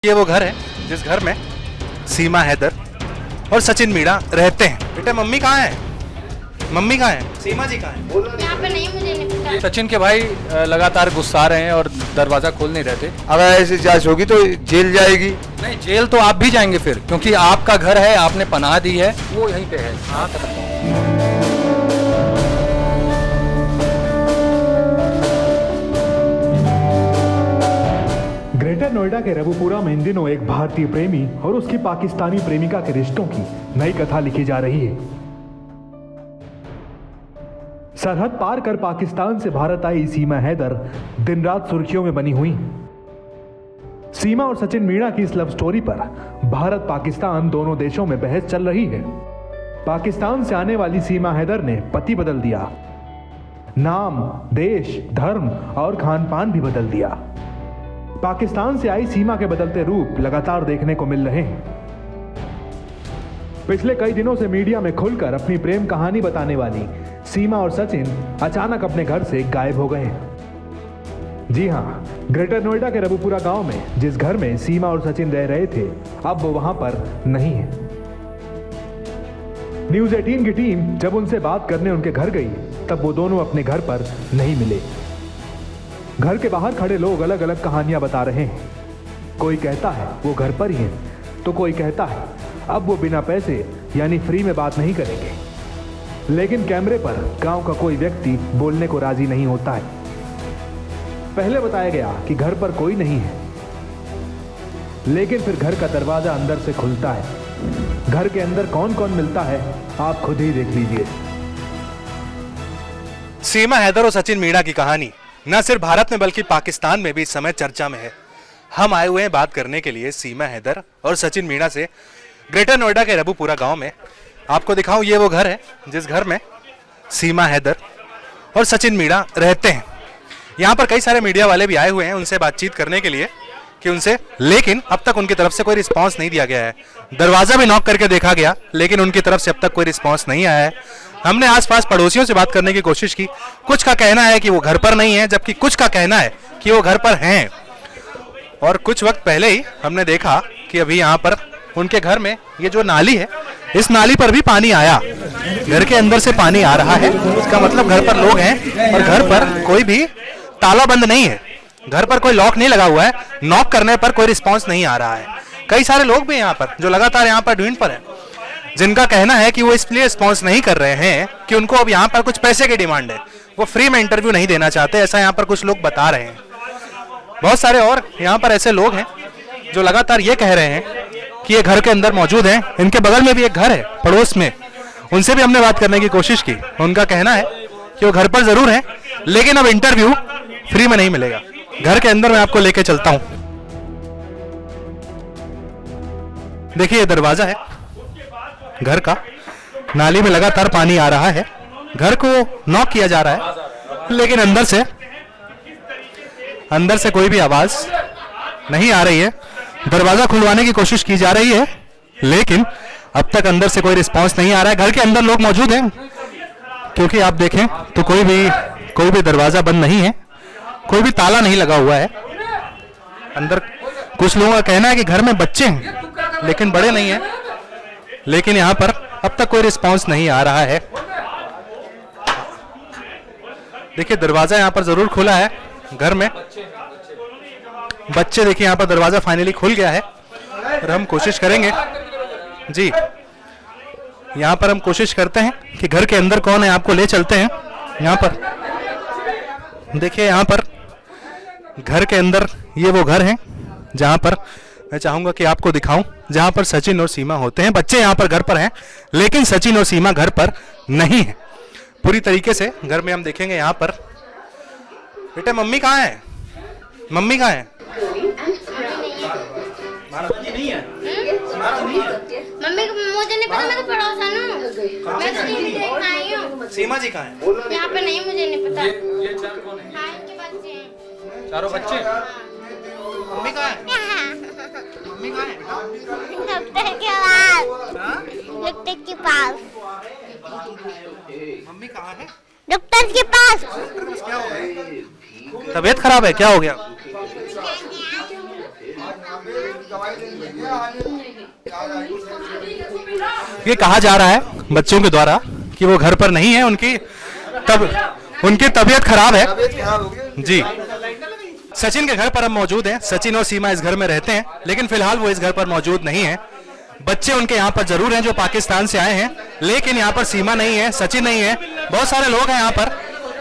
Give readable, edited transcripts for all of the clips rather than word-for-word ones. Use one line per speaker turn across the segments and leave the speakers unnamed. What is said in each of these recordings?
ये वो घर है जिस घर में सीमा हैदर और सचिन मीणा रहते हैं। बेटा मम्मी कहाँ है? मम्मी कहाँ है? सीमा जी कहाँ है?
यहाँ पे नहीं, मुझे नहीं पता।
सचिन के भाई लगातार गुस्सा रहे हैं और दरवाजा खोल नहीं रहे थे।
अगर ऐसी जांच होगी तो जेल जाएगी।
नहीं, जेल तो आप भी जाएंगे फिर, क्योंकि आपका घर है, आपने पनाह दी है, वो यहीं पे है।
ग्रेटर नोएडा के रबुपुरा में इन दिनों एक भारतीय प्रेमी और उसकी पाकिस्तानी प्रेमिका के रिश्तों की नई कथा लिखी जा रही है। सरहद पार कर पाकिस्तान से भारत आई सीमा हैदर दिन रात सुर्खियों में बनी हुई। सीमा और सचिन मीणा की इस लव स्टोरी पर भारत पाकिस्तान दोनों देशों में बहस चल रही है। पाकिस्तान से आने वाली सीमा हैदर ने पति बदल दिया, नाम, देश, धर्म और खान पान भी बदल दिया। पाकिस्तान से आई सीमा के बदलते रूप लगातार देखने को मिल रहे हैं। पिछले कई दिनों से मीडिया में खुलकर अपनी प्रेम कहानी बताने वाली सीमा और सचिन अचानक अपने घर से गायब हो गए हैं। जी हां, ग्रेटर नोएडा के रबुपुरा गांव में जिस घर में सीमा और सचिन रह रहे थे, अब वो वहां पर नहीं है। न्यूज़ 18 की टीम जब उनसे बात करने उनके घर गई, तब वो दोनों अपने घर पर नहीं मिले। घर के बाहर खड़े लोग अलग अलग कहानियां बता रहे हैं। कोई कहता है वो घर पर ही है, तो कोई कहता है अब वो बिना पैसे यानी फ्री में बात नहीं करेंगे। लेकिन कैमरे पर गांव का कोई व्यक्ति बोलने को राजी नहीं होता है। पहले बताया गया कि घर पर कोई नहीं है, लेकिन फिर घर का दरवाजा अंदर से खुलता है। घर के अंदर कौन कौन मिलता है आप खुद ही देख लीजिए।
सीमा हैदर और सचिन मीणा की कहानी न सिर्फ भारत में बल्कि पाकिस्तान में भी इस समय चर्चा में है। हम आए हुए हैं बात करने के लिए सीमा हैदर और सचिन मीणा से ग्रेटर नोएडा के रबुपुरा गांव में। आपको दिखाऊं, ये वो घर है जिस घर में सीमा हैदर और सचिन मीणा रहते हैं। यहाँ पर कई सारे मीडिया वाले भी आए हुए हैं उनसे बातचीत करने के लिए कि उनसे, लेकिन अब तक उनकी तरफ से कोई रिस्पांस नहीं दिया गया है। दरवाजा भी नॉक करके देखा गया, लेकिन उनकी तरफ से अब तक कोई रिस्पांस नहीं आया है। हमने आसपास पड़ोसियों से बात करने की कोशिश की। कुछ का कहना है कि वो घर पर नहीं है, जबकि कुछ का कहना है कि वो घर पर हैं। और कुछ वक्त पहले ही हमने देखा कि अभी यहाँ पर उनके घर में ये जो नाली है, इस नाली पर भी पानी आया। घर के अंदर से पानी आ रहा है, इसका मतलब घर पर लोग हैं और घर पर कोई भी ताला बंद नहीं है। घर पर कोई लॉक नहीं लगा हुआ है। नॉक करने पर कोई रिस्पांस नहीं आ रहा है। कई सारे लोग भी यहाँ पर जो लगातार यहाँ पर ढूंढ पर हैं, जिनका कहना है कि वो इसलिए रिस्पॉन्स नहीं कर रहे हैं कि उनको अब यहाँ पर कुछ पैसे की डिमांड है। वो फ्री में इंटरव्यू नहीं देना चाहते, ऐसा यहाँ पर कुछ लोग बता रहे हैं। बहुत सारे और यहाँ पर ऐसे लोग हैं जो लगातार ये कह रहे हैं कि ये घर के अंदर मौजूद हैं। इनके बगल में भी एक घर है पड़ोस में, उनसे भी हमने बात करने की कोशिश की। उनका कहना है कि वो घर पर जरूर है, लेकिन अब इंटरव्यू फ्री में नहीं मिलेगा। घर के अंदर मैं आपको लेके चलता हूँ। देखिए, ये दरवाजा है घर का, नाली में लगातार पानी आ रहा है। घर को नॉक किया जा रहा है, लेकिन अंदर से कोई भी आवाज नहीं आ रही है। दरवाजा खुलवाने की कोशिश की जा रही है, लेकिन अब तक अंदर से कोई रिस्पांस नहीं आ रहा है। घर के अंदर लोग मौजूद हैं, क्योंकि आप देखें तो कोई भी दरवाजा बंद नहीं है, कोई भी ताला नहीं लगा हुआ है। अंदर कुछ लोगों का कहना है कि घर में बच्चे हैं, लेकिन बड़े नहीं हैं। लेकिन यहाँ पर अब तक कोई रिस्पांस नहीं आ रहा है। देखिए, दरवाजा यहाँ पर जरूर खुला है। घर में बच्चे, देखिए यहाँ पर दरवाजा फाइनली खुल गया है। और हम कोशिश करेंगे जी, यहाँ पर हम कोशिश करते हैं कि घर के अंदर कौन है, आपको ले चलते हैं। यहाँ पर देखिए, यहाँ पर घर के अंदर ये वो घर है जहाँ पर मैं चाहूंगा कि आपको दिखाऊं, जहां पर सचिन और सीमा होते हैं। बच्चे यहां पर घर पर हैं, लेकिन सचिन और सीमा घर पर नहीं है पूरी तरीके से। घर में हम देखेंगे यहाँ पर। बेटा मम्मी कहाँ है? मम्मी कहाँ है?
मम्मी को मुझे नहीं पता, मैं तो पड़ोसन हूँ। मैं तो टीवी देखने आई हूँ।
सीमा जी कहाँ है?
यहाँ पे नहीं, मुझे नहीं पता।
ये चार कौन है?
हाँ, इनके बच्चे हैं।
चारों बच्चे।
मम्मी कहाँ है? मम्मी कहाँ है?
डॉक्टर के पास। डॉक्टर के पास।
मम्मी कहाँ है?
डॉक्टर के पास।
क्या हो गया? तबीयत खराब है, क्या हो गया? ये कहा जा रहा है बच्चों के द्वारा कि वो घर पर नहीं है, उनकी तबीयत खराब है जी। सचिन के घर पर हम मौजूद हैं। सचिन और सीमा इस घर में रहते हैं, लेकिन फिलहाल वो इस घर पर मौजूद नहीं है। बच्चे उनके यहाँ पर जरूर हैं जो पाकिस्तान से आए हैं, लेकिन यहाँ पर सीमा नहीं है, सचिन नहीं है। बहुत सारे लोग हैं यहाँ पर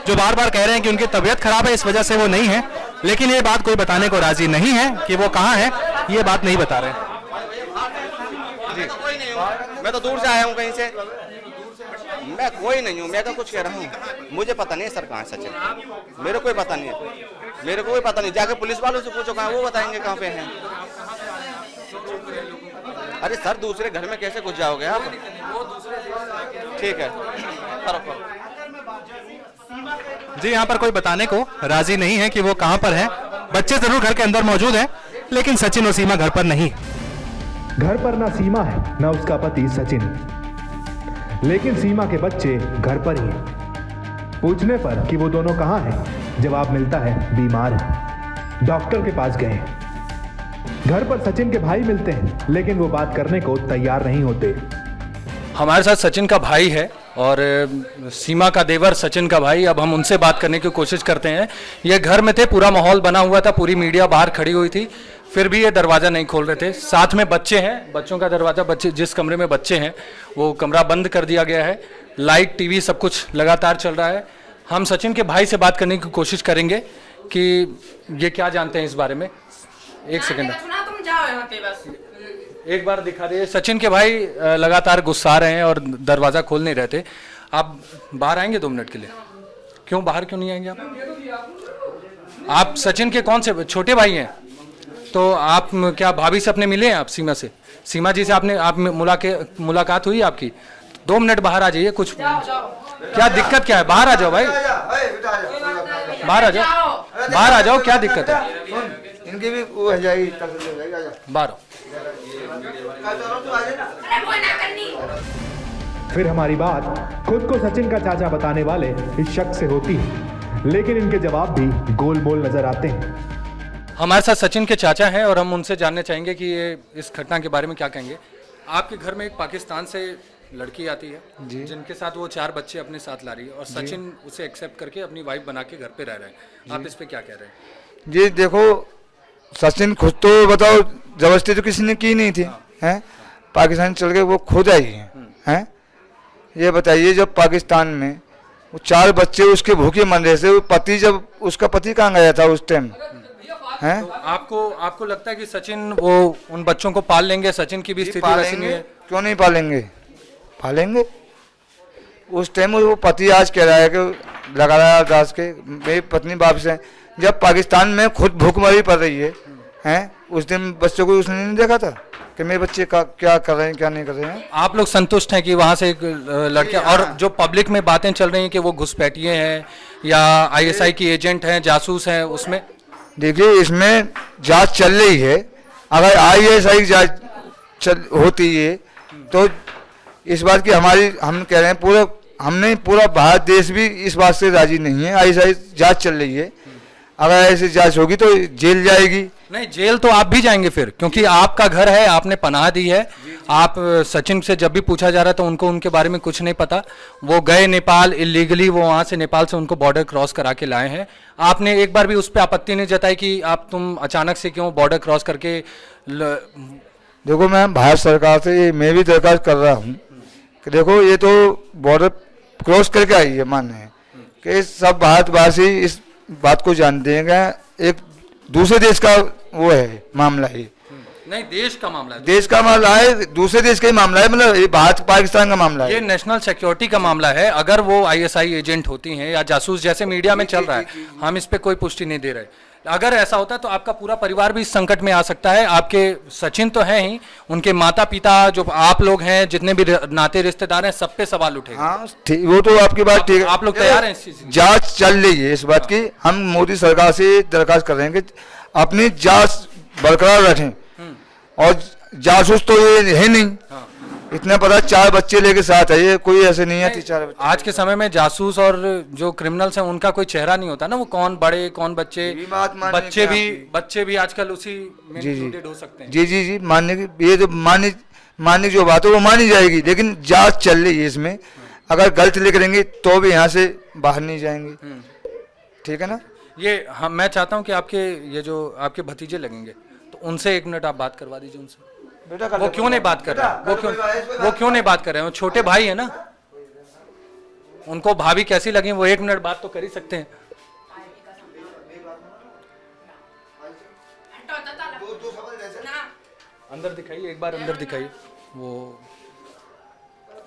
जो बार बार कह रहे हैं कि उनकी तबीयत खराब है, इस वजह से वो नहीं है, लेकिन ये बात कोई बताने को राजी नहीं है कि वो कहाँ है, ये बात नहीं बता रहे।
मैं तो दूर से आया हूँ कहीं से, मैं कोई नहीं हूँ, मैं तो कुछ कह रहा हूँ, मुझे पता नहीं है सर कहाँ है सचिन, मेरे को कोई पता नहीं है, मेरे को कोई पता नहीं, जाके पुलिस वालों से पूछो कहाँ, वो बताएंगे कहाँ पे हैं। अरे सर दूसरे घर में कैसे घुस जाओगे आप? ठीक है करो।
जी यहाँ पर कोई बताने को राजी नहीं है कि वो कहाँ पर है। बच्चे जरूर घर के अंदर मौजूद हैं, लेकिन सचिन और सीमा घर पर नहीं।
घर पर ना सीमा है ना उसका पति सचिन, लेकिन सीमा के बच्चे घर पर ही हैं। पूछने पर कि वो दोनों कहाँ हैं, जवाब मिलता है बीमार हैं, डॉक्टर के पास गए हैं। घर पर सचिन के भाई मिलते हैं, लेकिन वो बात करने को तैयार नहीं होते।
हमारे साथ सचिन का भाई है और सीमा का देवर सचिन का भाई। अब हम उनसे बात करने की कोशिश करते हैं। ये घर में थे, पूरा माहौल बना हुआ था, पूरी मीडिया बाहर खड़ी हुई थी, फिर भी ये दरवाज़ा नहीं खोल रहे थे। साथ में बच्चे हैं, बच्चों का दरवाज़ा, बच्चे जिस कमरे में बच्चे हैं वो कमरा बंद कर दिया गया है। लाइट टीवी सब कुछ लगातार चल रहा है। हम सचिन के भाई से बात करने की कोशिश करेंगे कि ये क्या जानते हैं इस बारे में। एक सेकंड, एक बार दिखा दे। सचिन के भाई लगातार गुस्सा रहे हैं और दरवाज़ा खोल नहीं रहे थे। आप बाहर आएंगे 2 मिनट के लिए? क्यों बाहर क्यों नहीं आएंगे आप सचिन के कौन से छोटे भाई हैं? तो आप क्या भाभी से अपने मिले हैं? आप सीमा से, सीमा जी से आप मुलाकात हुई आपकी? 2 मिनट बाहर आ जाइए। कुछ क्या दिक्कत क्या है? बाहर आ जाओ भाई, बाहर आ जाओ, बाहर आ जाओ, क्या दिक्कत है?
इनकी भी वो हो जाएगी,
बाहर।
फिर हमारी बात खुद को सचिन का चाचा बताने वाले इस शख्स से होती है, लेकिन इनके जवाब भी गोलमोल नजर आते हैं।
हमारे साथ सचिन के चाचा हैं और हम उनसे जानना चाहेंगे कि ये इस घटना के बारे में क्या कहेंगे। आपके घर में एक पाकिस्तान से लड़की आती है जी, जिनके साथ वो 4 बच्चे अपने साथ ला रही है और सचिन उसे एक्सेप्ट करके अपनी वाइफ बना के घर पे रह रहे हैं। आप इस पे क्या कह रहे हैं?
जी देखो, सचिन खुद तो बताओ जबरदस्ती तो किसी ने की नहीं थी, हैं? पाकिस्तान चल के वो खुद आई हैं? ये बताइए, जब पाकिस्तान में वो 4 बच्चे उसके भूखे मर रहे थे, पति जब उसका पति कहाँ गया था उस टाइम, हैं?
तो आपको लगता है कि सचिन वो उन बच्चों को पाल लेंगे? सचिन की भी स्थिति वैसी नहीं है।
क्यों नहीं पालेंगे? पालेंगे। उस टाइम वो पति आज कह रहा है कि लगा रहा दास के मेरी पत्नी वापस है, जब पाकिस्तान में खुद भूखमरी पड़ रही है, उस दिन बच्चों को उसने नहीं देखा था कि मेरे बच्चे का क्या कर रहे हैं क्या नहीं कर रहे हैं।
आप लोग संतुष्ट हैं कि वहाँ से एक लड़कियाँ, और जो पब्लिक में बातें चल रही हैं कि वो घुसपैठिए हैं या ISI की एजेंट हैं, जासूस हैं, उसमें
देखिए इसमें जांच चल रही है। अगर ISI जांच होती है तो इस बात की हम कह रहे हैं पूरा भारत देश भी इस बात से राजी नहीं है। ISI जांच चल रही है, अगर ऐसी जांच होगी तो जेल जाएगी।
नहीं, जेल तो आप भी जाएंगे फिर, क्योंकि आपका घर है, आपने पनाह दी है। आप सचिन से जब भी पूछा जा रहा था उनको उनके बारे में कुछ नहीं पता। वो गए नेपाल इलीगली, वो वहाँ से नेपाल से उनको बॉर्डर क्रॉस करा के लाए हैं। आपने एक बार भी उस पर आपत्ति नहीं जताई कि तुम अचानक से क्यों बॉर्डर क्रॉस करके
देखो, मैं भारत सरकार से मैं भी दरखास्त कर रहा हूँ कि देखो ये तो बॉर्डर क्रॉस करके आई है, मान है कि सब भारतवासी इस बात को जानते हैं कि एक दूसरे देश का वो है मामला है।
नहीं, देश का मामला है,
देश का मामला है, दूसरे देश का ही मामला है, मतलब ये भारत पाकिस्तान का मामला है।
ये नेशनल सिक्योरिटी का मामला है। अगर वो ISI एजेंट होती हैं या जासूस जैसे मीडिया में चल रहा है, हम इस पे कोई पुष्टि नहीं दे रहे। अगर ऐसा होता तो आपका पूरा परिवार भी इस संकट में आ सकता है। आपके सचिन तो हैं ही, उनके माता पिता, जो आप लोग हैं, जितने भी नाते रिश्तेदार हैं, सब पे सवाल उठेगा।
हाँ, वो तो आपकी बात ठीक है।
आप लोग तैयार हैं इस चीज की?
जांच चल रही है इस बात की। हम मोदी सरकार से दरखास्त कर रहे हैं कि अपनी जांच बरकरार रखें, और जासूस तो ये है नहीं, इतना पता 4 बच्चे लेके साथ है, ये कोई ऐसे नहीं है 4 बच्चे।
आज के समय में जासूस और जो क्रिमिनल्स हैं उनका कोई चेहरा नहीं होता ना, वो कौन बड़े कौन बच्चे,
ये बात मानने
बच्चे
की
भी बच्चे भी आजकल उसी में
जी, जी।
इंक्लूडेड हो सकते हैं।
जी जी जी, मानने की ये जो मानने की जो बात है वो मानी जाएगी, लेकिन जांच चल रही है इसमें। अगर गलत लिख देंगे तो भी यहाँ से बाहर नहीं जाएंगे, ठीक है ना।
ये हम मैं चाहता हूँ कि आपके ये जो आपके भतीजे लगेंगे तो उनसे 1 मिनट आप बात करवा दीजिए उनसे।
बेटा
वो क्यों नहीं बात कर रहे हैं? वो क्यों नहीं बात कर रहे हैं? वो छोटे भाई है ना, उनको भाभी कैसी लगी वो 1 मिनट बात तो कर ही सकते हैं। अंदर दिखाइए, एक बार अंदर दिखाइए। वो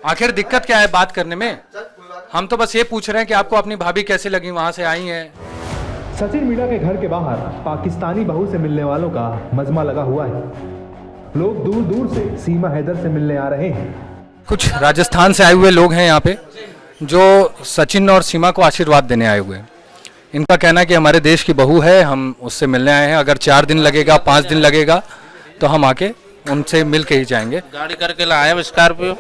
आखिर दिक्कत क्या है बात करने में? हम तो बस ये पूछ रहे हैं कि आपको अपनी भाभी कैसी लगी, वहां से आई हैं।
सचिन मीणा के घर के बाहर पाकिस्तानी बहू से मिलने वालों का मजमा लगा हुआ है। लोग दूर दूर से सीमा हैदर से मिलने आ रहे हैं।
कुछ राजस्थान से आए हुए लोग हैं यहाँ पे जो सचिन और सीमा को आशीर्वाद देने आए हुए हैं। इनका कहना है कि हमारे देश की बहू है, हम उससे मिलने आए हैं। अगर 4 दिन लगेगा, 5 दिन लगेगा तो हम आके उनसे मिल के ही जाएंगे।
गाड़ी करके लाए हैं स्कॉर्पियो।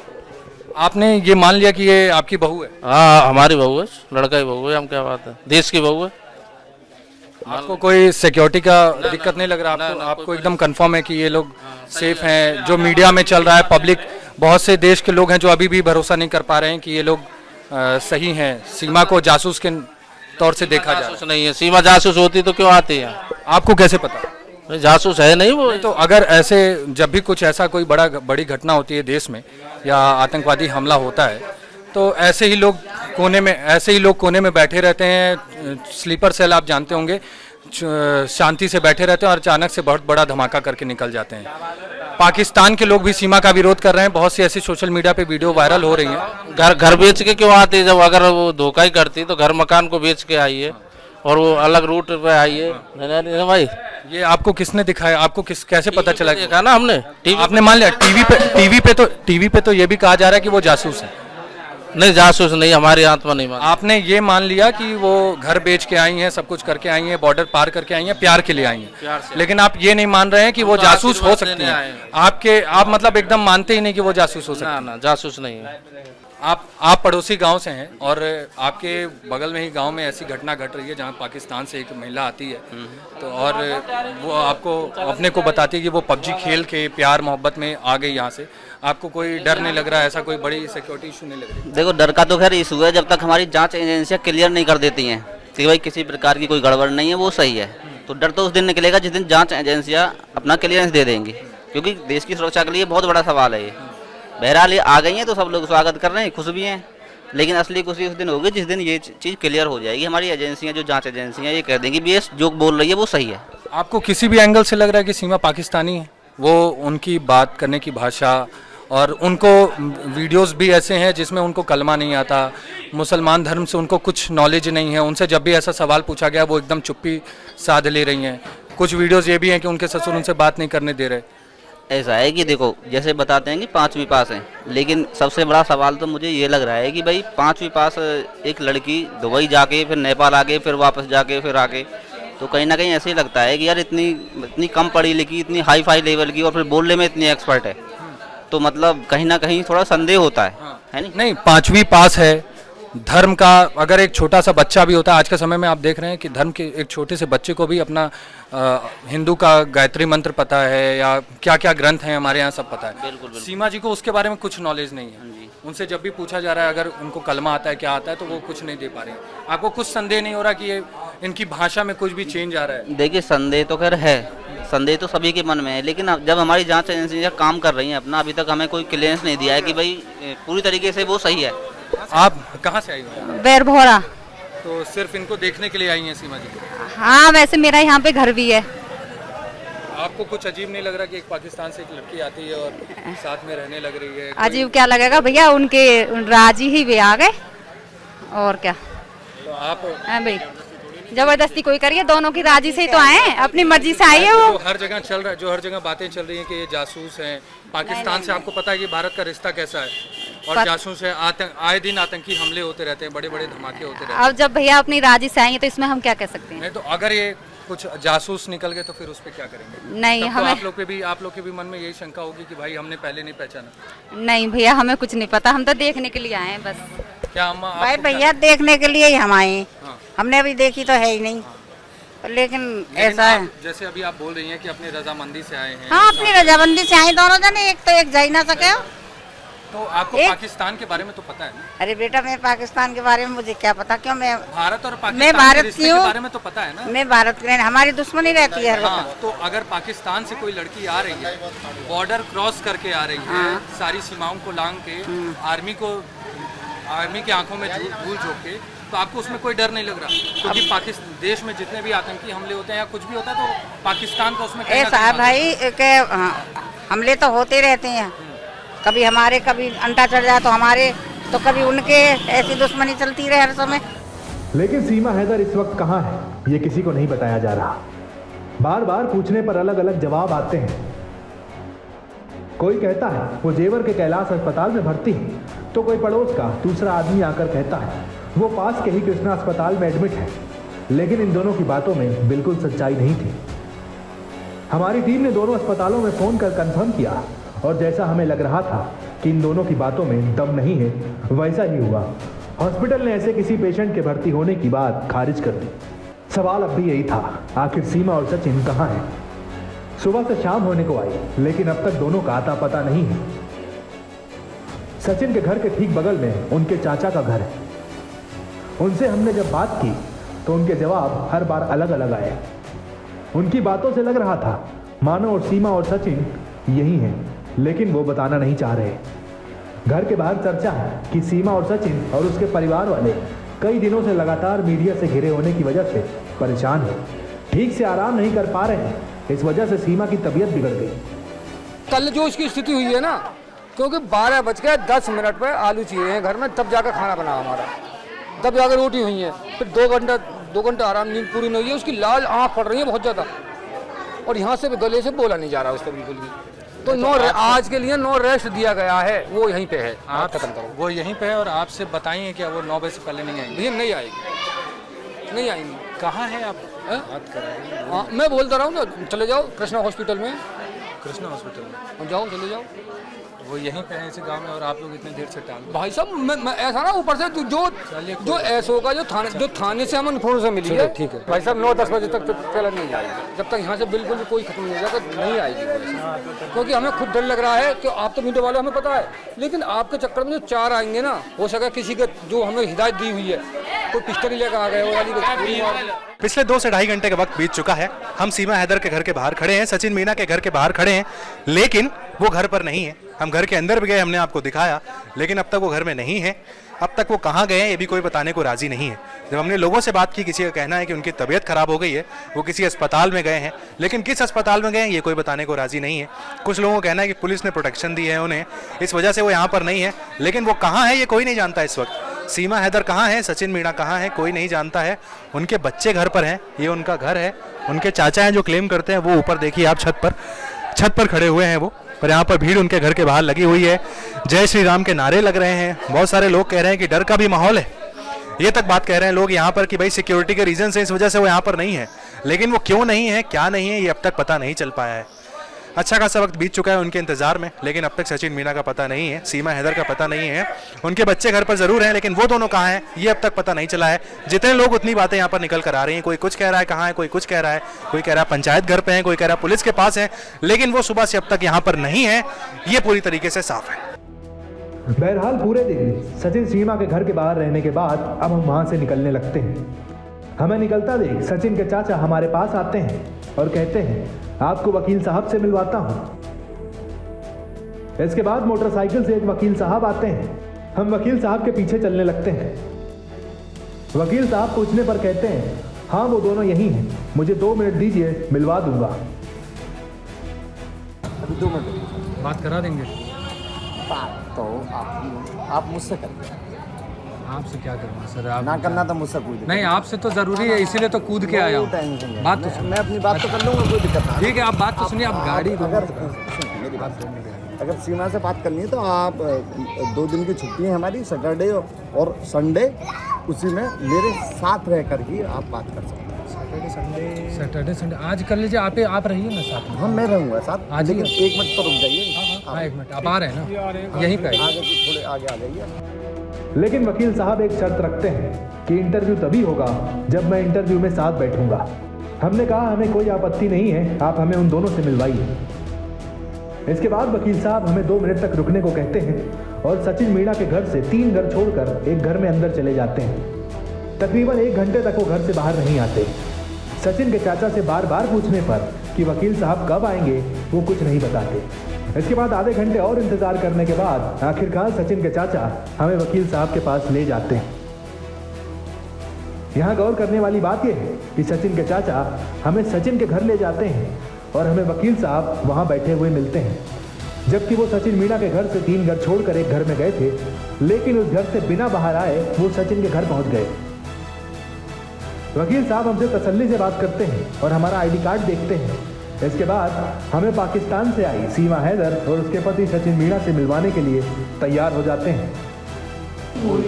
आपने ये मान लिया कि ये आपकी बहू है?
हाँ, हमारी बहू है, लड़का की बहू है। हम क्या बात है, देश की बहू है।
आपको कोई सिक्योरिटी का दिक्कत नहीं लग रहा आपको? आपको एकदम कंफर्म है कि ये लोग सेफ हैं? जो मीडिया में चल रहा है, पब्लिक, बहुत से देश के लोग हैं जो अभी भी भरोसा नहीं कर पा रहे हैं कि ये लोग सही हैं। सीमा को जासूस के तौर से देखा जा रहा
जासूस नहीं है, सीमा जासूस होती तो क्यों आती है?
है। आपको कैसे पता?
जासूस है नहीं वो।
तो अगर ऐसे जब भी कुछ ऐसा कोई बड़ी घटना होती है देश में या आतंकवादी हमला होता है तो ऐसे ही लोग कोने में बैठे रहते हैं। स्लीपर सेल आप जानते होंगे, शांति से बैठे रहते हैं और अचानक से बहुत बड़ा धमाका करके निकल जाते हैं। पाकिस्तान के लोग भी सीमा का विरोध कर रहे हैं। बहुत सी ऐसी सोशल मीडिया पे वीडियो वायरल हो रही हैं।
घर बेच के क्यों आती है? जब अगर वो धोखा ही करती तो घर मकान को बेच के आई है और वो अलग रूट पे आई है। नहीं भाई,
ये आपको किसने दिखाया? आपको कैसे पता चला?
देखा ना हमने, टीवी।
आपने मान लिया टीवी पे तो ये भी कहा जा रहा है कि वो जासूस है।
नहीं, जासूस नहीं, हमारी आत्मा नहीं मान।
आपने ये मान लिया कि वो घर बेच के आई हैं, सब कुछ करके आई हैं, बॉर्डर पार करके आई हैं, प्यार के लिए आई हैं, लेकिन आप ये नहीं मान रहे हैं कि वो जासूस हो सकती हैं। आप मतलब एकदम मानते ही नहीं कि वो जासूस हो सकती हैं।
ना, जासूस नहीं है।
आप पड़ोसी गांव से हैं और आपके बगल में ही गांव में ऐसी घटना घट रही है जहां पाकिस्तान से एक महिला आती है तो और वो आपको अपने को बताती है कि वो पबजी खेल के प्यार मोहब्बत में आ गई यहाँ से। आपको कोई डर नहीं लग रहा? ऐसा कोई बड़ी सिक्योरिटी इशू नहीं लग रही?
देखो, डर का तो खैर इशू है जब तक हमारी जांच एजेंसियां क्लियर नहीं कर देती हैं कि भाई किसी प्रकार की कोई गड़बड़ नहीं है, वो सही है। तो डर तो उस दिन निकलेगा जिस दिन जांच एजेंसियां अपना क्लियरेंस दे देंगी, क्योंकि देश की सुरक्षा के लिए बहुत बड़ा सवाल है ये। बहरहाल ये आ गई हैं तो सब लोग स्वागत कर रहे हैं, खुश भी हैं, लेकिन असली खुशी उस दिन होगी जिस दिन ये चीज़ क्लियर हो जाएगी। हमारी एजेंसियां, जो जांच एजेंसियां, ये कह देंगी भी ये जो बोल रही है वो सही है।
आपको किसी भी एंगल से लग रहा है कि सीमा पाकिस्तानी है? वो उनकी बात करने की भाषा और उनको वीडियोस भी ऐसे हैं जिसमें उनको कलमा नहीं आता, मुसलमान धर्म से उनको कुछ नॉलेज नहीं है। उनसे जब भी ऐसा सवाल पूछा गया वो एकदम चुप्पी साध ले रही हैं। कुछ वीडियोस ये भी हैं कि उनके ससुर उनसे बात नहीं करने दे रहे।
ऐसा है कि देखो, जैसे बताते हैं कि 5वीं पास है, लेकिन सबसे बड़ा सवाल तो मुझे ये लग रहा है कि भाई 5वीं पास एक लड़की दुबई जाके फिर नेपाल आके फिर वापस जाके फिर आके, तो कहीं ना कहीं ऐसे ही लगता है कि यार इतनी कम पढ़ी लिखी, इतनी हाई फाई लेवल की और फिर बोलने में इतनी एक्सपर्ट है, तो मतलब कहीं ना कहीं थोड़ा संदेह होता है
नहीं 5वीं पास है। धर्म का अगर एक छोटा सा बच्चा भी होता है, आज के समय में आप देख रहे हैं कि धर्म के एक छोटे से बच्चे को भी अपना हिंदू का गायत्री मंत्र पता है या क्या क्या ग्रंथ हैं हमारे यहाँ सब पता है।
बिल्कुल।
सीमा जी को उसके बारे में कुछ नॉलेज नहीं है। उनसे जब भी पूछा जा रहा है अगर उनको कलमा आता है क्या आता है तो वो कुछ नहीं दे पा रहे हैं। आपको कुछ संदेह नहीं हो रहा कि ये इनकी भाषा में कुछ भी चेंज आ रहा है?
देखिए, संदेह तो खैर है, संदेह तो सभी के मन में है, लेकिन जब हमारी जांच एजेंसियां काम कर रही हैं अपना, अभी तक हमें कोई क्लियरेंस नहीं दिया है कि भाई पूरी तरीके से वो सही है।
आप कहाँ से आई हो?
बैरभोरा।
तो सिर्फ इनको देखने के लिए आई हैं सीमा जी?
हाँ, वैसे मेरा यहाँ पे घर भी है।
आपको कुछ अजीब नहीं लग रहा कि एक पाकिस्तान से एक लड़की आती है और साथ में रहने लग रही है?
अजीब क्या लगेगा भैया, उनके राजी ही वे आ गए और क्या।
तो आप
भाई जबरदस्ती कोई करिए, दोनों की राजी से ही तो आए हैं, अपनी मर्जी से आई है वो।
हर जगह चल रहा है, जो हर जगह बातें चल रही हैं कि ये जासूस हैं पाकिस्तान से। आपको पता है कि भारत का रिश्ता कैसा है और जासूस है। आए दिन आतंकी हमले होते रहते हैं, बड़े बड़े धमाके होते रहते हैं।
अब जब भैया अपनी राजी से आई है तो इसमें हम क्या कह सकते हैं?
नहीं तो अगर ये कुछ जासूस निकल गए तो फिर उस पर क्या करेंगे?
नहीं,
तब तो
हमें
आप लोग के भी मन में यही शंका होगी कि भाई हमने पहले नहीं पहचाना।
नहीं भैया, हमें कुछ नहीं पता, हम तो देखने के लिए आए हैं बस।
क्या अम्मा
भाई
आपको क्या-
भैया देखने के लिए ही हम आए हैं।
हाँ।
हमने अभी देखी तो है ही नहीं, लेकिन
लेकिन
ऐसा है।
जैसे अभी आप बोल रही हैं कि अपनी रजामंदी से आए हैं।
हाँ, अपनी रजामंदी से आए दोनों जने, एक तो एक जा ही ना सके।
तो आपको
एक-
पाकिस्तान के बारे में तो पता है ना?
अरे बेटा, मैं पाकिस्तान के बारे में मुझे क्या पता, क्यों मैं
भारत और
मैं
पाकिस्तान
भारत
के रिश्ते
की
के
हूँ।
बारे में तो पता है ना?
मैं भारत की, हमारी दुश्मनी रहती है हर
हाँ,
वक्त।
तो अगर पाकिस्तान से कोई लड़की आ रही है, बॉर्डर क्रॉस करके आ रही है, सारी सीमाओं को लांग के, आर्मी की आंखों में धूल झोंक के, तो आपको उसमें कोई डर नहीं लग रहा? क्योंकि पाकिस्तान देश में जितने भी आतंकी हमले होते हैं या कुछ भी होता है तो पाकिस्तान का उसमें कहीं ना
ऐसा
कहीं
है
हाथ
भाई के हमले तो होते रहते हैं, कभी हमारे, कभी अंटा चढ़ जाए तो हमारे, तो कभी उनके, ऐसी दुश्मनी चलती रहे हर समय।
लेकिन सीमा हैदर इस वक्त कहाँ है ये किसी को नहीं बताया जा रहा। बार बार पूछने पर अलग अलग जवाब आते हैं। कोई कहता है वो जेवर के कैलाश अस्पताल में भर्ती है, तो कोई पड़ोस का दूसरा आदमी आकर कहता है वो पास के ही कृष्णा अस्पताल में एडमिट है। लेकिन इन दोनों की बातों में बिल्कुल सच्चाई नहीं थी। हमारी टीम ने दोनों अस्पतालों में फोन कर कंफर्म किया और जैसा हमें लग रहा था कि इन दोनों की बातों में दम नहीं है, वैसा ही हुआ। हॉस्पिटल ने ऐसे किसी पेशेंट के भर्ती होने की बात खारिज कर दी। सवाल अब भी यही था, आखिर सीमा और सचिन कहाँ हैं? सुबह से शाम होने को आई, लेकिन अब तक दोनों का आता पता नहीं है। सचिन के घर के ठीक बगल में उनके चाचा का घर है। उनसे हमने जब बात की तो उनके जवाब हर बार अलग अलग आए। उनकी बातों से लग रहा था मानो और सीमा और सचिन यही हैं, लेकिन वो बताना नहीं चाह रहे। घर के बाहर चर्चा है कि सीमा और सचिन और उसके परिवार वाले कई दिनों से लगातार मीडिया से घिरे होने की वजह से परेशान हैं, ठीक से आराम नहीं कर पा रहे हैं। इस वजह से सीमा की तबीयत बिगड़ गई।
कल जो इसकी स्थिति हुई है ना, क्योंकि 12:10 पे आलू चाहिए हैं घर में, तब जाकर खाना बना हमारा, तब जाकर रोटी हुई है। फिर 2 घंटा आराम, नींद पूरी नहीं हुई है, उसकी लाल आँख पड़ रही है बहुत ज़्यादा, और यहाँ से गले से बोला नहीं जा रहा उसको बिल्कुल भी। तो आज के लिए नो रेस्ट दिया गया है, वो यहीं पे है।
आप
खत्म करो,
वो यहीं पे है। और आपसे बताइए क्या वो 9 बजे से पहले नहीं आएंगे?
ये नहीं आएगी, नहीं आएंगी।
कहाँ है आप?
हाँ, मैं बोलता रहा हूँ ना, चले जाओ कृष्णा हॉस्पिटल में,
कृष्णा हॉस्पिटल में
जाओ, चले जाओ।
वो यहीं पे है इसी गांव में, और आप लोग इतने देर से टाल।
भाई साहब, मैं ऐसा ना, ऊपर से जो एसओ का जो थाने से हमें इन्फॉर्मेशन मिली है, ठीक है भाई साहब, 9-10 बजे तक तो पहले नहीं आएगी। जब तक यहाँ से बिल्कुल भी कोई खत्म नहीं हो जाएगा, नहीं आएगी। क्योंकि हमें खुद डर लग रहा है कि आप तो मीडिया वाले, हमें पता है, लेकिन आपके चक्कर में जो 4 आएंगे ना, हो सका किसी के जो हमें हिदायत दी हुई है, कोई पिस्टल लेकर आ गए, वो वाली।
पिछले 2 से ढाई घंटे का वक्त बीत चुका है। हम सीमा हैदर के घर के बाहर खड़े हैं, सचिन मीणा के घर के बाहर खड़े हैं, लेकिन वो घर पर नहीं है। हम घर के अंदर भी गए, हमने आपको दिखाया, लेकिन अब तक वो घर में नहीं है। अब तक वो कहाँ गए हैं ये भी कोई बताने को राजी नहीं है। जब हमने लोगों से बात की, किसी का कहना है कि उनकी तबीयत खराब हो गई है, वो किसी अस्पताल में गए हैं, लेकिन किस अस्पताल में गए हैं ये कोई बताने को राजी नहीं है। कुछ लोगों का कहना है कि पुलिस ने प्रोटेक्शन दी है उन्हें, इस वजह से वो यहाँ पर नहीं है, लेकिन वो कहाँ है ये कोई नहीं जानता इस वक्त। सीमा हैदर कहाँ है, सचिन मीणा कहाँ है, कोई नहीं जानता है। उनके बच्चे घर पर हैं, ये उनका घर है। उनके चाचा हैं जो क्लेम करते हैं, वो ऊपर देखिए आप छत पर खड़े हुए हैं वो, और यहाँ पर भीड़ उनके घर के बाहर लगी हुई है। जय श्री राम के नारे लग रहे हैं। बहुत सारे लोग कह रहे हैं कि डर का भी माहौल है, ये तक बात कह रहे हैं लोग यहाँ पर कि भाई सिक्योरिटी के रीजन से इस वजह से वो यहाँ पर नहीं है। लेकिन वो क्यों नहीं है, क्या नहीं है, ये अब तक पता नहीं चल पाया है। अच्छा खासा वक्त बीत चुका है उनके इंतजार में, लेकिन अब तक सचिन मीणा का पता नहीं है, सीमा हैदर का पता नहीं है। उनके बच्चे घर पर जरूर हैं, लेकिन वो दोनों कहाँ हैं ये अब तक पता नहीं चला है। जितने लोग उतनी बातें यहाँ पर निकल कर आ रही हैं। कोई कुछ कह रहा है कहाँ है, कोई कुछ कह रहा है, कोई कह रहा है पंचायत घर पे है, कोई कह रहा है पुलिस के पास है, लेकिन वो सुबह से अब तक यहाँ पर नहीं है, ये पूरी तरीके से साफ है।
बहरहाल पूरे दिन सचिन सीमा के घर के बाहर रहने के बाद अब हम वहां से निकलने लगते हैं। हमें निकलता देख सचिन के चाचा हमारे पास आते हैं और कहते हैं आपको वकील साहब से मिलवाता हूं। इसके बाद मोटरसाइकिल से एक वकील साहब आते हैं। हम वकील साहब के पीछे चलने लगते हैं। वकील साहब पूछने पर कहते हैं हाँ वो दोनों यही हैं, मुझे 2 मिनट दीजिए, मिलवा दूंगा।
अभी 2 मिनट
बात करा देंगे।
बात तो आप मुझसे करिए,
आपसे क्या करूँगा सर? आप
ना करना तो मुझसे कोई
नहीं, आपसे तो जरूरी है, इसीलिए तो कूद के आया हूँ। बात तो
मैं अपनी बात तो कर लूँगा, कोई दिक्कत नहीं।
ठीक है, आप बात तो सुनिए। आप गाड़ी
मेरी बात अगर सीमा से बात करनी है तो आप 2 दिन की छुट्टी है हमारी, सैटरडे और संडे, उसी में मेरे साथ रह कर ही आप बात कर सकते हैं।
सैटरडे संडे आज कर लीजिए, आप रहिए ना साथ में।
हाँ मैं रहूँगा साथ,
आज
लेकिन 1 मिनट तो रुक जाइए।
हाँ 1 मिनट, आप आ रहे हैं ना, यहीं पे आइए।
आगे थोड़े आगे आ जाइए।
लेकिन वकील साहब एक शर्त रखते हैं कि इंटरव्यू तभी होगा जब मैं इंटरव्यू में साथ बैठूंगा। हमने कहा हमें कोई आपत्ति नहीं है, आप हमें उन दोनों से मिलवाइए। इसके बाद वकील साहब हमें 2 मिनट तक रुकने को कहते हैं और सचिन मीणा के घर से 3 घर छोड़कर एक घर में अंदर चले जाते हैं। तकरीबन 1 घंटे तक वो घर से बाहर नहीं आते। सचिन के चाचा से बार बार पूछने पर कि वकील साहब कब आएंगे वो कुछ नहीं बताते। इसके बाद आधे घंटे और इंतजार करने के बाद आखिरकार सचिन के चाचा हमें वकील साहब के पास ले जाते हैं। यहाँ गौर करने वाली बात यह है कि सचिन के चाचा हमें सचिन के घर ले जाते हैं और हमें वकील साहब वहाँ बैठे हुए मिलते हैं, जबकि वो सचिन मीणा के घर से 3 घर छोड़कर एक घर में गए थे, लेकिन उस घर से बिना बाहर आए वो सचिन के घर पहुँच गए। वकील साहब हमसे तसल्ली से बात करते हैं और हमारा आईडी कार्ड देखते हैं। इसके बाद हमें पाकिस्तान से आई सीमा हैदर और उसके पति सचिन मीणा से मिलवाने के लिए तैयार हो जाते हैं।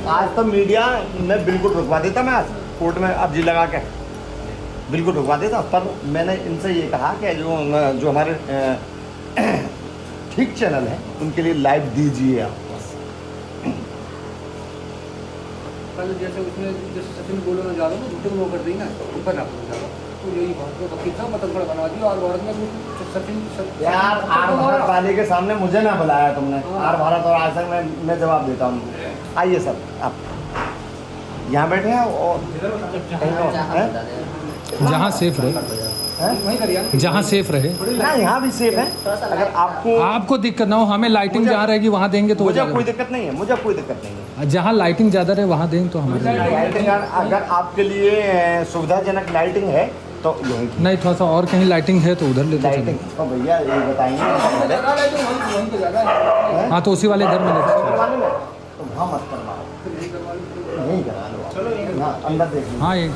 आज तो मीडिया में बिल्कुल रुकवा देता, मैं आज कोर्ट में अर्जी लगा के बिल्कुल रुकवा देता, पर मैंने इनसे ये कहा कि जो हमारे ठीक चैनल है उनके लिए लाइव दीजिए आप।
कल जैसे उसने जैसे सचिन बोलो ना ज़्यादा तो वो कर दी ना, ऊपर ना ज़्यादा, तो यही बात वकील साहब मतलब बड़ा बना दिया। और भारत में सचिन
यार आर भारत वाले के सामने मुझे ना बुलाया तुमने। आर भारत और आज तक मैं जवाब देता हूँ। आइए सर, आप यहाँ बैठे हैं और
जहाँ सेफ रहे, जहाँ सेफ रहे
ना, यहाँ भी सेफ है। अगर
आपको दिक्कत ना हो, हमें लाइटिंग जहाँ रहेगी वहाँ देंगे तो
मुझे कोई दिक्कत नहीं है, मुझे कोई दिक्कत नहीं है।
जहाँ लाइटिंग ज़्यादा रहे वहाँ देंगे तो हमारे
लाइटिंग अगर आपके लिए सुविधाजनक लाइटिंग है तो यही
नहीं, थोड़ा सा और कहीं लाइटिंग है तो उधर लेते
लाइटिंग तो भैया ये बताएंगे।
हाँ तो उसी वाले घर में लेते
तो वहाँ मत करवाओ, यही करा लो, अंदर देखिए।
हाँ ये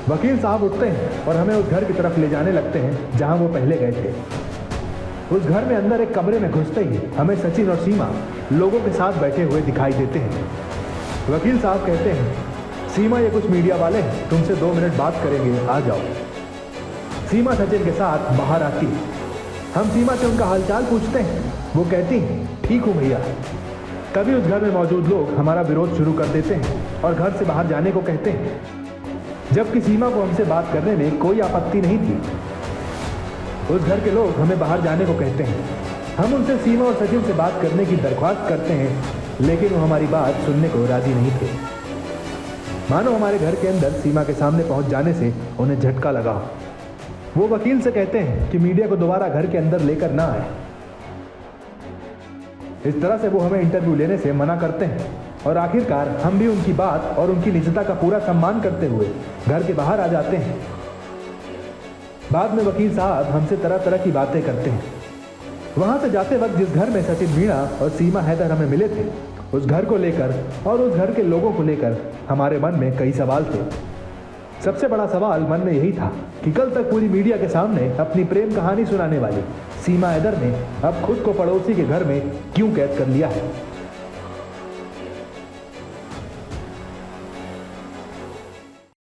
वकील साहब उठते हैं और हमें उस घर की तरफ ले जाने लगते हैं जहां वो पहले गए थे। उस घर में अंदर एक कमरे में घुसते ही हमें सचिन और सीमा लोगों के साथ बैठे हुए दिखाई देते हैं। वकील साहब कहते हैं, सीमा ये कुछ मीडिया वाले हैं, तुमसे 2 मिनट बात करेंगे, आ जाओ। सीमा सचिन के साथ बाहर आती है। हम सीमा से उनका हालचाल पूछते हैं। वो कहती हैं, ठीक हूँ भैया। तभी उस घर में मौजूद लोग हमारा विरोध शुरू कर देते हैं और घर से बाहर जाने को कहते हैं, जबकि सीमा को हमसे बात करने में कोई आपत्ति नहीं थी। उस घर के लोग हमें बाहर जाने को कहते हैं। हम उनसे सीमा और सचिन से बात करने की दरख्वास्त करते हैं, लेकिन वो हमारी बात सुनने को राजी नहीं थे। मानो हमारे घर के अंदर सीमा के सामने पहुंच जाने से उन्हें झटका लगा। वो वकील से कहते हैं कि मीडिया को दोबारा घर के अंदर लेकर ना आए। इस तरह से वो हमें इंटरव्यू लेने से मना करते हैं और आखिरकार हम भी उनकी बात और उनकी निजता का पूरा सम्मान करते हुए घर के बाहर आ जाते हैं। बाद में वकील साहब हमसे तरह तरह की बातें करते हैं। वहां से जाते वक्त जिस घर में सचिन मीणा और सीमा हैदर हमें मिले थे, उस घर को लेकर और उस घर के लोगों को लेकर हमारे मन में कई सवाल थे। सबसे बड़ा सवाल मन में यही था कि कल तक पूरी मीडिया के सामने अपनी प्रेम कहानी सुनाने वाली सीमा हैदर ने अब खुद को पड़ोसी के घर में क्यों कैद कर लिया है।